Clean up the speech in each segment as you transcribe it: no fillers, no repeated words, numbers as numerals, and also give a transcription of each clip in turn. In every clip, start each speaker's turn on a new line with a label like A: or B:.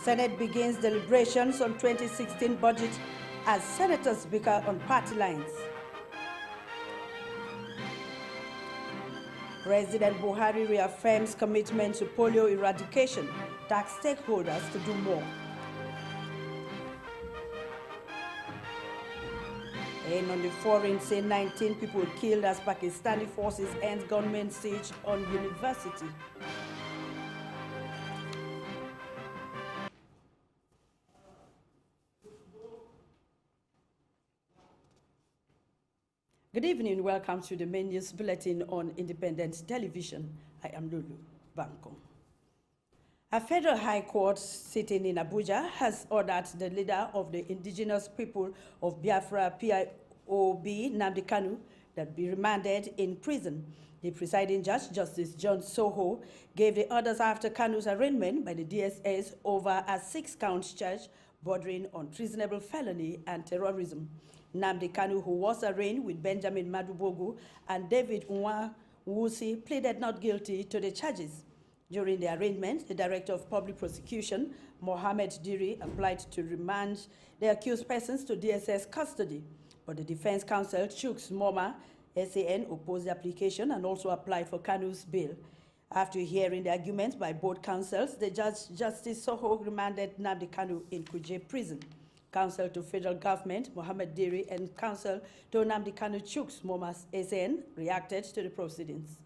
A: Senate begins deliberations on 2016 budget as senators bicker on party lines. President Buhari reaffirms commitment to polio eradication, tax stakeholders to do more. And on the foreign, say 19 people killed as Pakistani forces end gunmen siege on university. Good evening, welcome to the main news bulletin on Independent Television. I am Lulu Bankong. A federal high court sitting in Abuja has ordered the leader of the indigenous people of Biafra, PIOB, Nnamdi Kanu, that be remanded in prison. The presiding judge, Justice John Soho, gave the orders after Kanu's arraignment by the DSS over a 6-count charge bordering on treasonable felony and terrorism. Nnamdi Kanu, who was arraigned with Benjamin Madubogu and David Nwusi, pleaded not guilty to the charges. During the arraignment, the Director of Public Prosecution, Mohammed Diri, applied to remand the accused persons to DSS custody. But the Defense Counsel, Chuks Moma, SAN, opposed the application and also applied for Kanu's bail. After hearing the arguments by both counsels, the judge, Justice Soho, remanded Nnamdi Kanu in Kuje prison. Counsel to Federal Government, Mohammed Diri, and Counsel to Nnamdi Kanu, Chuks Moma's SAN, reacted to the proceedings.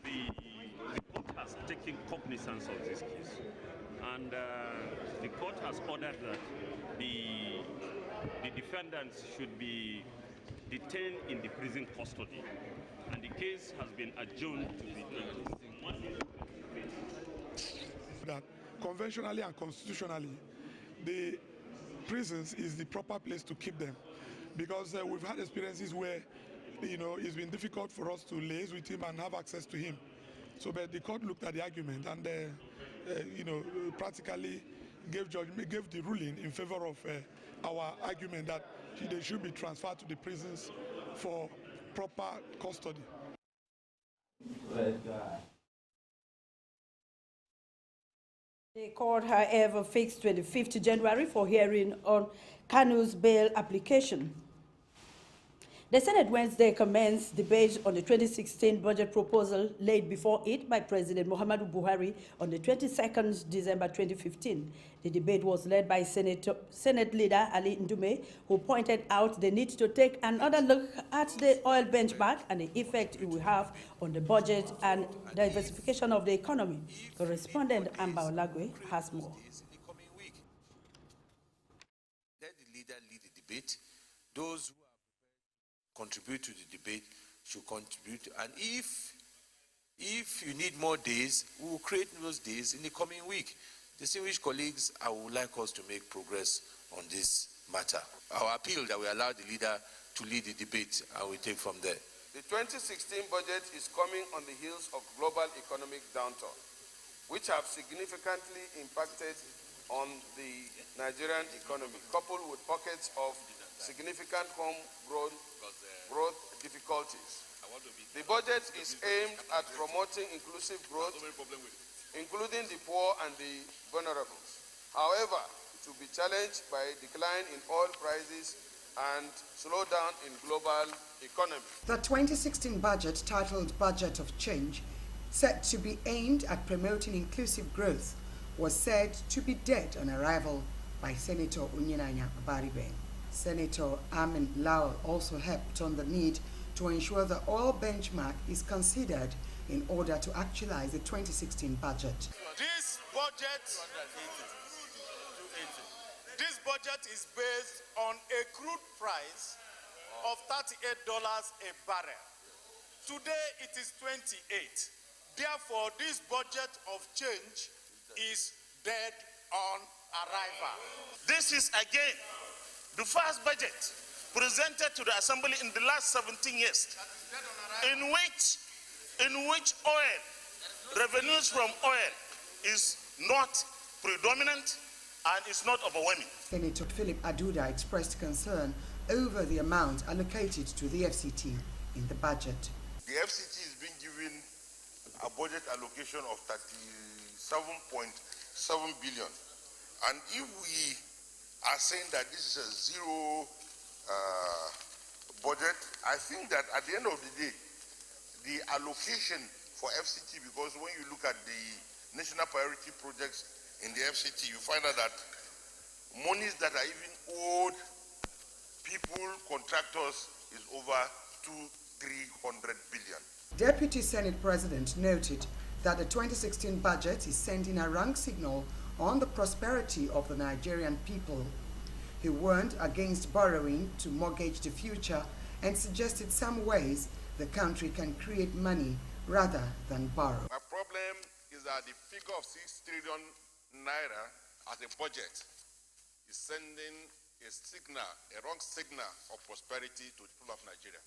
B: The court has taken cognizance of this case, and the court has ordered that the defendants should be detained in the prison custody, and the case has been adjourned to the
C: that conventionally and constitutionally, the prisons is the proper place to keep them, because we've had experiences where it's been difficult for us to liaise with him and have access to him. So, but the court looked at the argument and, practically gave the ruling in favor of our argument that they should be transferred to the prisons for proper custody.
A: The court, however, fixed 25th January for hearing on Kanu's bail application. The Senate Wednesday commenced debate on the 2016 budget proposal laid before it by President Muhammadu Buhari on the 22nd December 2015. The debate was led by Senate leader Ali Ndume, who pointed out the need to take another look at the oil benchmark and the effect it will have on the budget and diversification of the economy. Correspondent Amba Olagwe has more.
D: Let the leader lead the debate. Those who contribute to the debate should contribute, and if you need more days, we will create those days in the coming week. Distinguished colleagues, I would like us to make progress on this matter. Our appeal that we allow the leader to lead the debate, and we take from there.
E: The 2016 budget is coming on the heels of global economic downturn, which have significantly impacted on the Nigerian economy, coupled with pockets of significant home growth difficulties. The budget is aimed at promoting inclusive growth, including the poor and the vulnerable. However, it will be challenged by a decline in oil prices and slowdown in global economy.
F: The 2016 budget, titled Budget of Change, said to be aimed at promoting inclusive growth, was said to be dead on arrival by Senator Unyinanya Baribe. Senator Amin Lawal also helped on the need to ensure the oil benchmark is considered in order to actualize the 2016 budget.
G: This budget is based on a crude price of $38 a barrel. Today it is 28. Therefore, this budget of change is dead on arrival. This is again the first budget presented to the Assembly in the last 17 years, in which in which revenues from oil is not predominant and is not overwhelming.
F: Senator Philip Aduda expressed concern over the amount allocated to the FCT in the budget.
H: The FCT is being given a budget allocation of 37.7 billion. And if we are saying that this is a zero budget, I think that at the end of the day, the allocation for FCT, because when you look at the national priority projects in the FCT, you find out that monies that are even owed people, contractors, is over 200-300 billion.
F: Deputy Senate President noted that the 2016 budget is sending a wrong signal on the prosperity of the Nigerian people. He warned against borrowing to mortgage the future and suggested some ways the country can create money rather than borrow.
H: My problem is that the figure of 6 trillion naira as a budget is sending a signal, a wrong signal of prosperity to the people of Nigeria.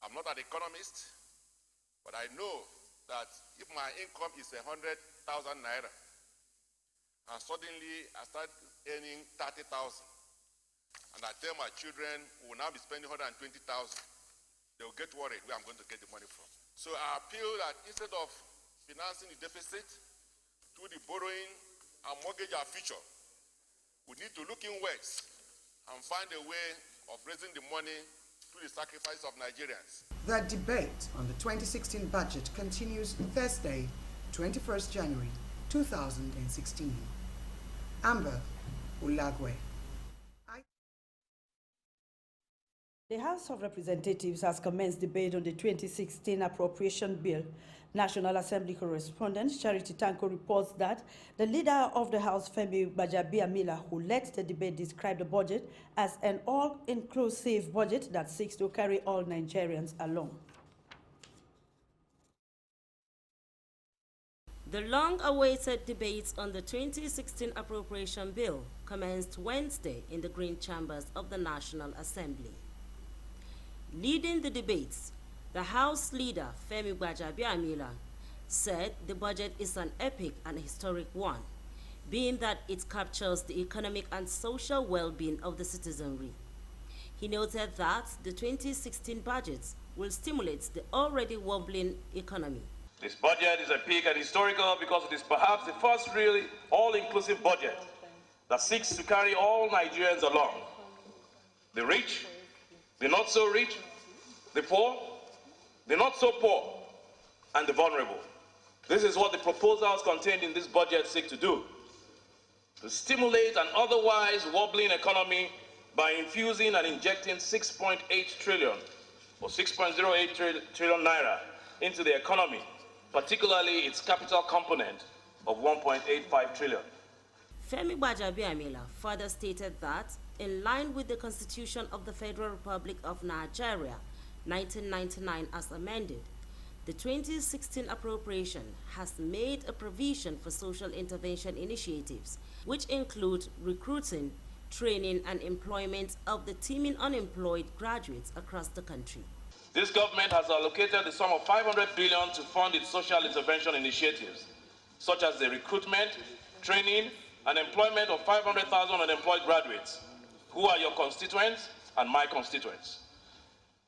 H: I'm not an economist, but I know that if my income is 100,000 naira, and suddenly I start earning 30,000, and I tell my children we will now be spending 120,000, they will get worried where I'm going to get the money from. So I appeal that instead of financing the deficit through the borrowing and mortgage our future, we need to look inwards and find a way of raising the money through the sacrifice of Nigerians.
F: The debate on the 2016 budget continues Thursday, 21st January 2016. Amber Ulagwe.
A: The House of Representatives has commenced debate on the 2016 appropriation bill. National Assembly correspondent Charity Tanko reports that the leader of the House, Femi Gbajabiamila, who led the debate, described the budget as an all-inclusive budget that seeks to carry all Nigerians along.
I: The long-awaited debates on the 2016 appropriation bill commenced Wednesday in the Green Chambers of the National Assembly. Leading the debates, the House leader, Femi Gbajabiamila, said the budget is an epic and historic one, being that it captures the economic and social well-being of the citizenry. He noted that the 2016 budget will stimulate the already wobbling economy.
J: This budget is epic and historical because it is perhaps the first really all-inclusive budget that seeks to carry all Nigerians along. The rich, the not so rich, the poor, the not so poor, and the vulnerable. This is what the proposals contained in this budget seek to do: to stimulate an otherwise wobbling economy by infusing and injecting 6.8 trillion or 6.08 trillion naira into the economy, particularly its capital component of 1.85 trillion.
I: Femi Gbajabiamila further stated that, in line with the Constitution of the Federal Republic of Nigeria, 1999 as amended, the 2016 appropriation has made a provision for social intervention initiatives, which include recruiting, training, and employment of the teeming unemployed graduates across the country.
J: This government has allocated the sum of 500 billion to fund its social intervention initiatives, such as the recruitment, training, and employment of 500,000 unemployed graduates, who are your constituents and my constituents.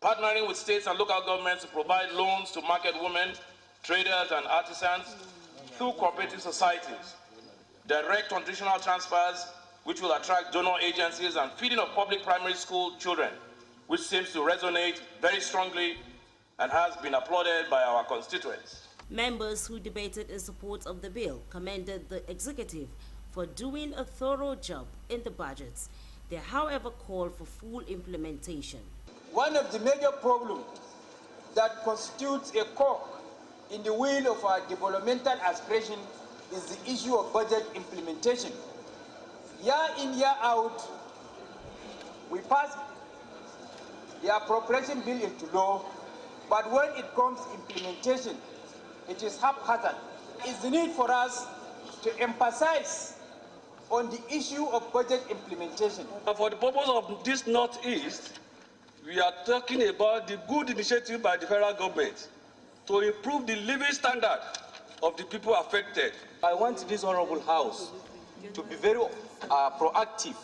J: Partnering with states and local governments to provide loans to market women, traders, and artisans through cooperative societies, direct traditional transfers, which will attract donor agencies, and feeding of public primary school children, which seems to resonate very strongly and has been applauded by our constituents.
I: Members who debated in support of the bill commended the executive for doing a thorough job in the budgets. They, however, called for full implementation.
K: One of the major problems that constitutes a cog in the wheel of our developmental aspiration is the issue of budget implementation. Year in, year out, we pass the appropriation bill into law, but when it comes to implementation, it is haphazard. It's the need for us to emphasize on the issue of budget implementation.
J: For the purpose of this Northeast,
L: we are talking about the good initiative by the federal government to improve the living standard of the people affected.
K: I want this honorable house to be very proactive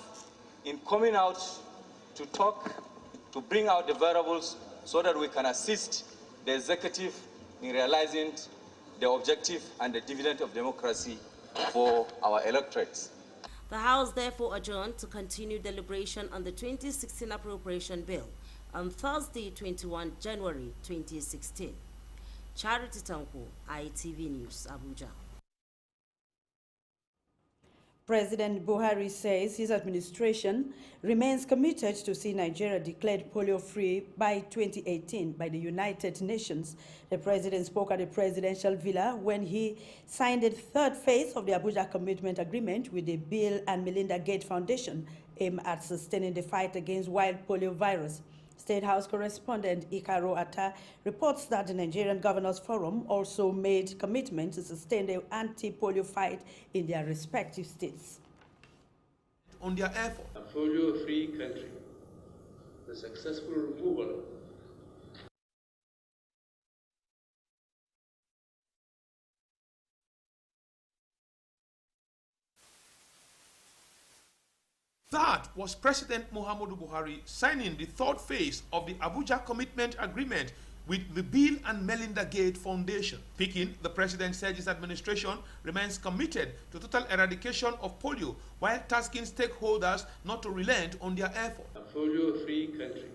K: in coming out to talk, to bring out the variables so that we can assist the executive in realizing the objective and the dividend of democracy for our electorates.
I: The House therefore adjourned to continue deliberation on the 2016 appropriation bill on Thursday, 21 January 2016. Charity Tanko, ITV News, Abuja.
A: President Buhari says his administration remains committed to see Nigeria declared polio-free by 2018 by the United Nations. The president spoke at the presidential villa when he signed the third phase of the Abuja Commitment Agreement with the Bill and Melinda Gates Foundation aimed at sustaining the fight against wild polio virus. State House correspondent Ikaro Atta reports that the Nigerian Governors Forum also made commitment to sustain the anti-polio fight in their respective states.
M: On their effort, a polio-free country, the successful removal That was President Muhammadu Buhari signing the third phase of the Abuja Commitment Agreement with the Bill and Melinda Gates Foundation. Speaking, the president said his administration remains committed to total eradication of polio while tasking stakeholders not to relent on their effort. A polio-free country,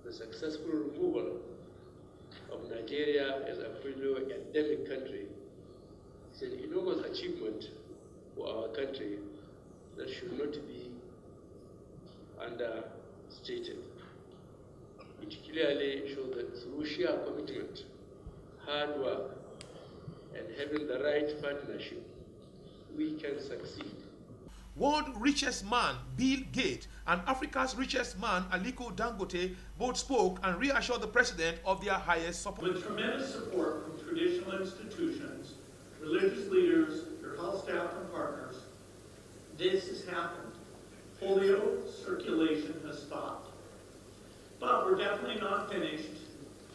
M: the successful removal of Nigeria as a polio-endemic country is an enormous achievement for our country that should not be understated. It clearly shows that through sheer commitment, hard work, and having the right partnership, we can succeed. World richest man Bill Gates and Africa's richest man Aliko Dangote both spoke and reassured the president of their highest support.
N: With tremendous support from traditional institutions, religious leaders, your health staff and partners, this has happened. Polio circulation has stopped. But we're definitely not finished,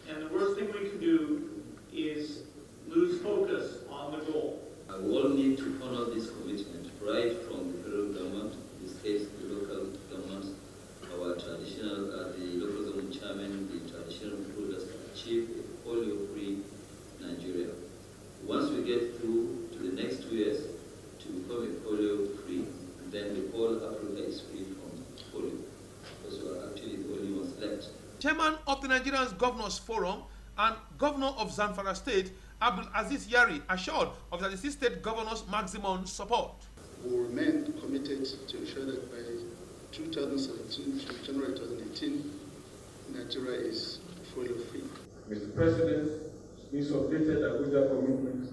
N: and the worst thing we can do is lose focus on the goal.
O: We all need to honor this commitment, right from the federal government, the states, the local governments, our traditional, the local government chairman, the traditional rulers to achieve a polio-free Nigeria. Once we get through to the next 2 years to become a polio-free, then the whole Africa is free from polio, because we are actually the only ones left.
M: Chairman of the Nigerian Governors Forum and Governor of Zamfara State, Abdul Aziz Yari, assured of the state governors' maximum support.
P: We will remain committed to ensure that by 2017 to January 2018, Nigeria is polio-free.
Q: Mr. President, this updated Abuja commitment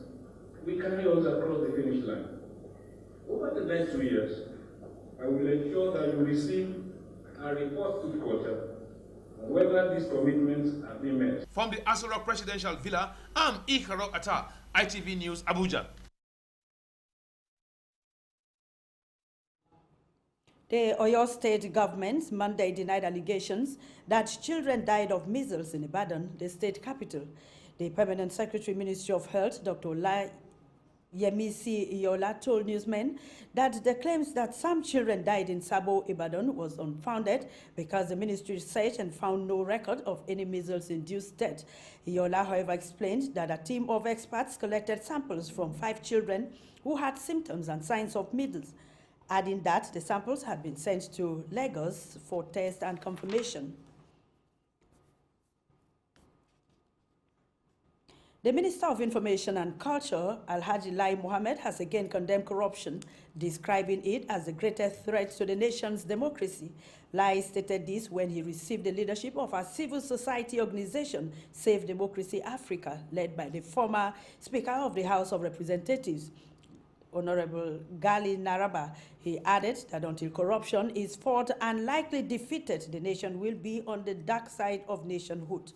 Q: will carry us across the finish line. Over the next 2 years, I will ensure that you receive a report each quarter on whether these commitments have been met.
M: From the Asura Presidential Villa, I'm Ikaro Atta, ITV News, Abuja.
A: The Oyo State government Monday denied allegations that children died of measles in Ibadan, the state capital. The Permanent Secretary, Ministry of Health, Dr. Yemisi Iyola, told newsmen that the claims that some children died in Sabo, Ibadan was unfounded because the ministry searched and found no record of any measles-induced death. Iyola, however, explained that a team of experts collected samples from 5 children who had symptoms and signs of measles, adding that the samples had been sent to Lagos for test and confirmation. The Minister of Information and Culture, Alhaji Lai Mohammed, has again condemned corruption, describing it as the greatest threat to the nation's democracy. Lai stated this when he received the leadership of a civil society organization, Save Democracy Africa, led by the former Speaker of the House of Representatives, Honorable Gali Naraba. He added that until corruption is fought and likely defeated, the nation will be on the dark side of nationhood.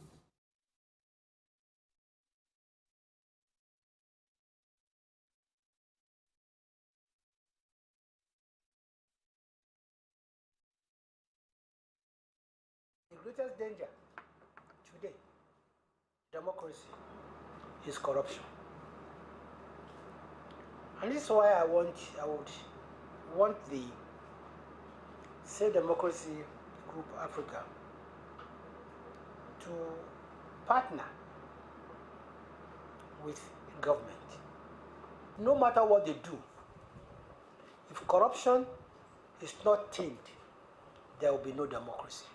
R: greatest danger today, democracy, is corruption. And this is why I would want the Save Democracy Group Africa to partner with government. No matter what they do, if corruption is not tamed, there will be no democracy.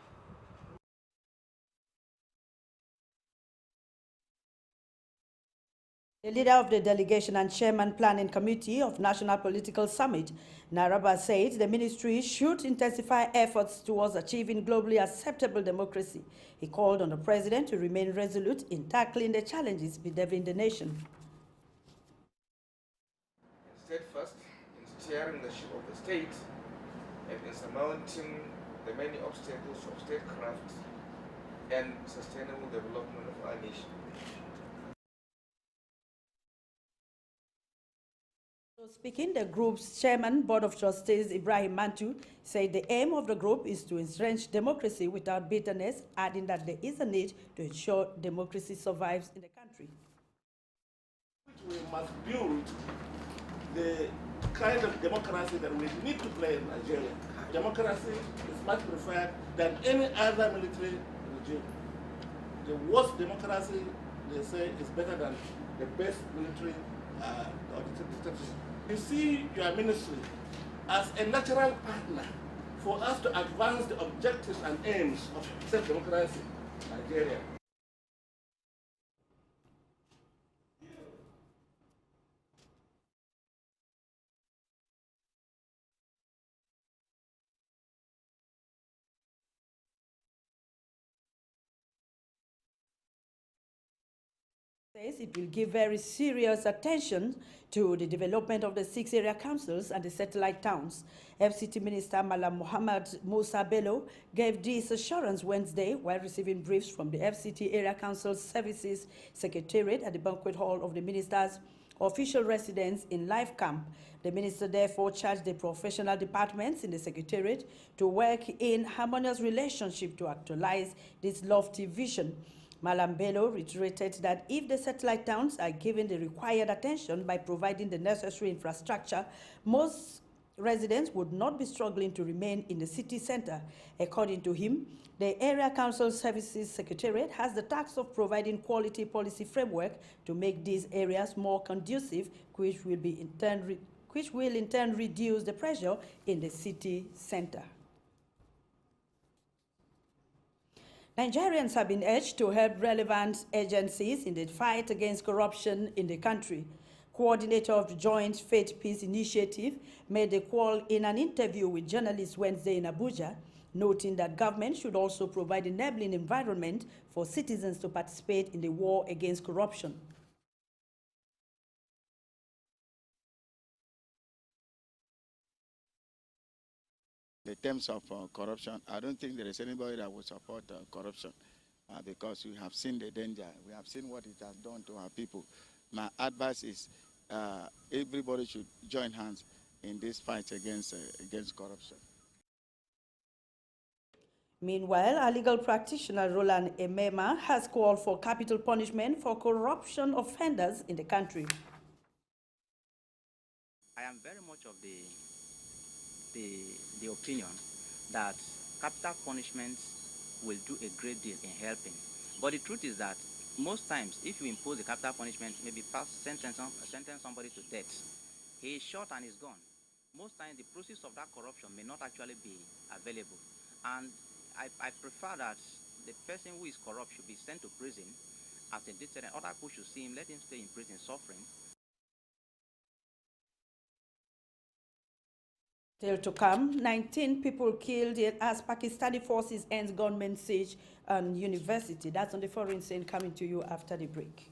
A: The leader of the delegation and chairman planning committee of National Political Summit, Naraba, said the ministry should intensify efforts towards achieving globally acceptable democracy. He called on the president to remain resolute in tackling the challenges bedeviling the nation.
S: Steadfast in steering the ship of the state and in surmounting the many obstacles of statecraft and sustainable development of our nation.
A: Speaking, the group's chairman, Board of Trustees Ibrahim Mantu, said the aim of the group is to entrench democracy without bitterness, adding that there is a need to ensure democracy survives in the country.
T: We must build the kind of democracy that we need to play in Nigeria. Democracy is much preferred than any other military regime. The worst democracy, they say, is better than the best military or dictatorship. You see your ministry as a natural partner for us to advance the objectives and aims of self-democracy in Nigeria.
A: Says it will give very serious attention to the development of the 6 area councils and the satellite towns. FCT Minister Malam Muhammad Musa Bello gave this assurance Wednesday while receiving briefs from the FCT Area Council Services Secretariat at the banquet hall of the minister's official residence in Life Camp. The minister therefore charged the professional departments in the secretariat to work in harmonious relationship to actualize this lofty vision. Malam Bello reiterated that if the satellite towns are given the required attention by providing the necessary infrastructure, most residents would not be struggling to remain in the city center. According to him, the Area Council Services Secretariat has the task of providing quality policy framework to make these areas more conducive, which will in turn reduce the pressure in the city center. Nigerians have been urged to help relevant agencies in the fight against corruption in the country. Coordinator of the Joint Faith Peace Initiative made the call in an interview with journalists Wednesday in Abuja, noting that government should also provide enabling environment for citizens to participate in the war against corruption.
U: In terms of corruption, I don't think there is anybody that would support corruption because we have seen the danger. We have seen what it has done to our people. My advice is everybody should join hands in this fight against corruption.
A: Meanwhile, a legal practitioner, Roland Emema, has called for capital punishment for corruption offenders in the country.
V: I am very much of the opinion that capital punishments will do a great deal in helping. But the truth is that most times, if you impose a capital punishment, maybe sentence somebody to death, he is shot and is gone. Most times, the process of that corruption may not actually be available. And I prefer that the person who is corrupt should be sent to prison as a deterrent. Other people should see him, let him stay in prison suffering.
A: Still to come, 19 people killed as Pakistani forces end gunmen siege on university. That's on the foreign scene, coming to you after the break.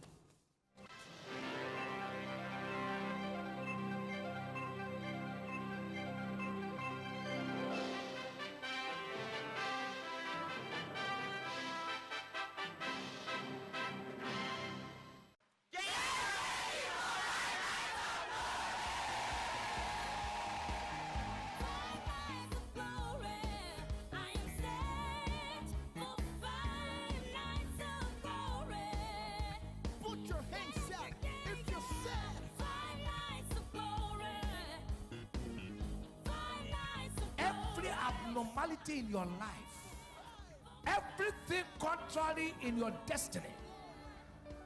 B: abnormality in your life, everything contrary in your destiny,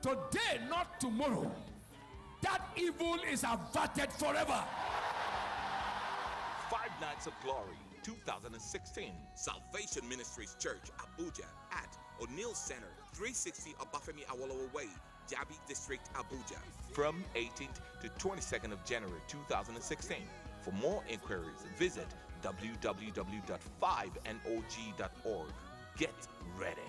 B: today, not tomorrow, that evil is averted forever.
C: 5 Nights of Glory 2016, Salvation Ministries Church, Abuja, at O'Neill Center, 360 Obafemi Awolowo Way, Jabi District, Abuja, from 18th to 22nd of January 2016. For more inquiries, visit www.5nog.org. Get ready.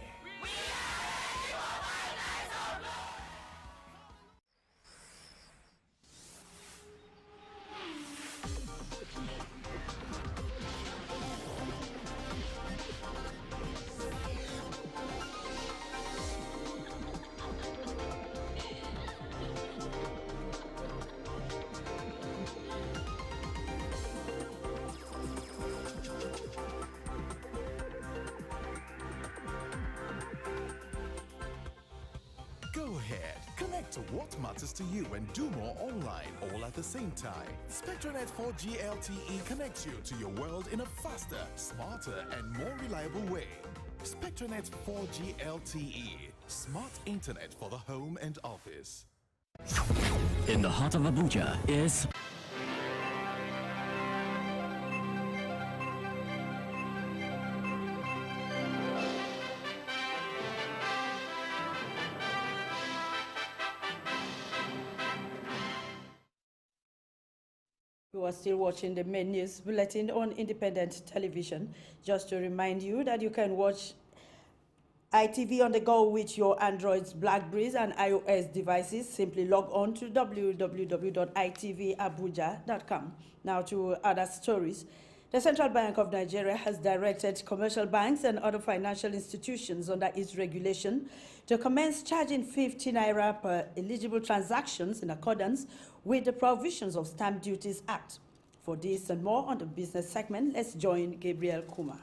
W: Go ahead, connect to what matters to you and do more online, all at the same time. SpectraNet 4G LTE connects you to your world in a faster, smarter, and more reliable way. SpectraNet 4G LTE, smart internet for the home and office.
X: In the heart of Abuja is
A: You are still watching the main news bulletin on independent television. Just to remind you that you can watch ITV on the go with your Androids, Blackberries, and iOS devices. Simply log on to www.itvabuja.com. Now to other stories. The Central Bank of Nigeria has directed commercial banks and other financial institutions under its regulation to commence charging 50 naira per eligible transactions in accordance with the provisions of Stamp Duties Act. For this and more on the business segment, let's join Gabriel Kumar.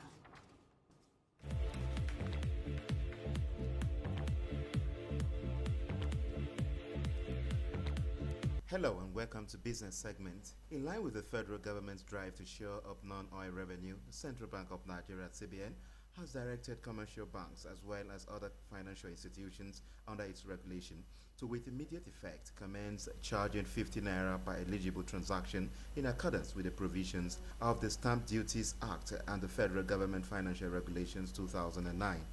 Y: Hello and welcome to Business Segment. In line with the federal government's drive to shore up non-oil revenue, the Central Bank of Nigeria, CBN, has directed commercial banks as well as other financial institutions under its regulation to, with immediate effect, commence charging 50 naira per eligible transaction in accordance with the provisions of the Stamp Duties Act and the Federal Government Financial Regulations 2009.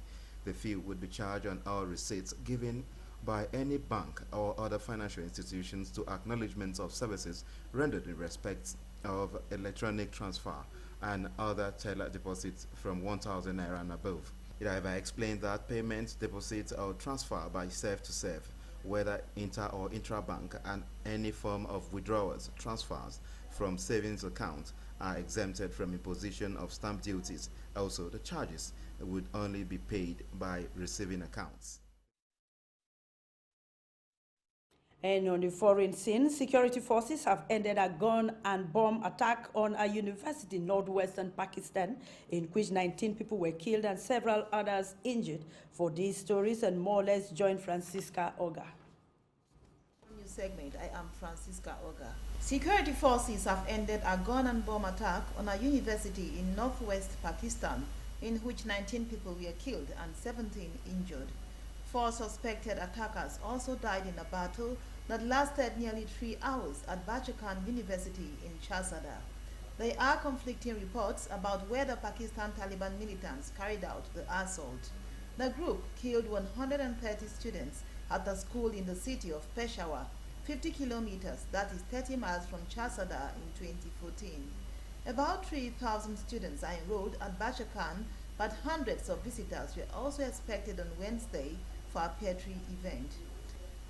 Y: The fee would be charged on all receipts given by any bank or other financial institutions to acknowledgements of services rendered in respect of electronic transfer and other teller deposits from 1,000 naira and above. It however explained that payments, deposits, or transfer by self to self, whether inter or intra-bank, and any form of withdrawals, transfers from savings accounts are exempted from imposition of stamp duties. Also, the charges would only be paid by receiving accounts.
A: And on the foreign scene, security forces have ended a gun and bomb attack on a university in northwestern Pakistan, in which 19 people were killed and several others injured. For these stories and more, let's join Francisca Oga.
Z: News segment, I am Francisca Oga. Security forces have ended a gun and bomb attack on a university in northwest Pakistan, in which 19 people were killed and 17 injured. 4 suspected attackers also died in a battle that lasted nearly 3 hours at Bachakan University in Chasada. There are conflicting reports about whether Pakistan Taliban militants carried out the assault. The group killed 130 students at the school in the city of Peshawar, 50 kilometers, that is 30 miles from Chasada, in 2014. About 3,000 students are enrolled at Bachakan, but hundreds of visitors were also expected on Wednesday for a poetry event.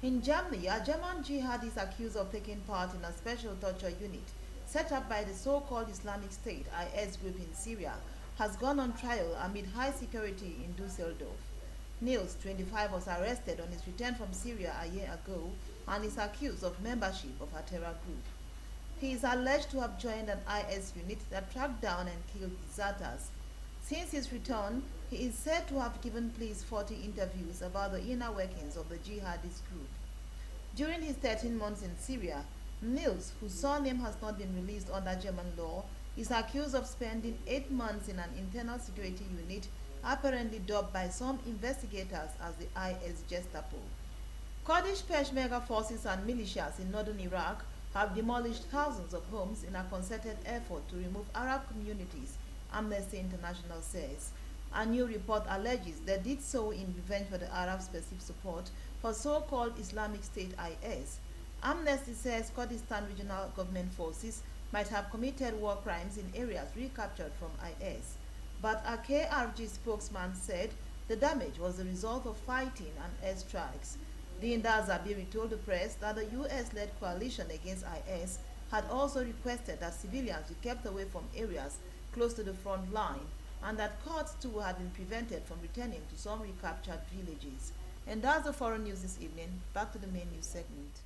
Z: In Germany, a German jihad is accused of taking part in a special torture unit set up by the so-called Islamic State IS group in Syria, has gone on trial amid high security in Dusseldorf. Niels, 25, was arrested on his return from Syria a year ago and is accused of membership of a terror group. He is alleged to have joined an IS unit that tracked down and killed deserters. Since his return, he is said to have given police 40 interviews about the inner workings of the jihadist group. During his 13 months in Syria, Niels, whose surname has not been released under German law, is accused of spending 8 months in an internal security unit, apparently dubbed by some investigators as the IS Gestapo. Kurdish Peshmerga forces and militias in northern Iraq have demolished thousands of homes in a concerted effort to remove Arab communities, Amnesty International says. A new report alleges they did so in revenge for the Arabs' perceived support for so-called Islamic State IS. Amnesty says Kurdistan regional government forces might have committed war crimes in areas recaptured from IS. But a KRG spokesman said the damage was the result of fighting and airstrikes. Linda Zabiri told the press that the US-led coalition against IS had also requested that civilians be kept away from areas close to the front line, and that Kurds too had been prevented from returning to some recaptured villages. And that's the foreign news this evening. Back to the main news segment.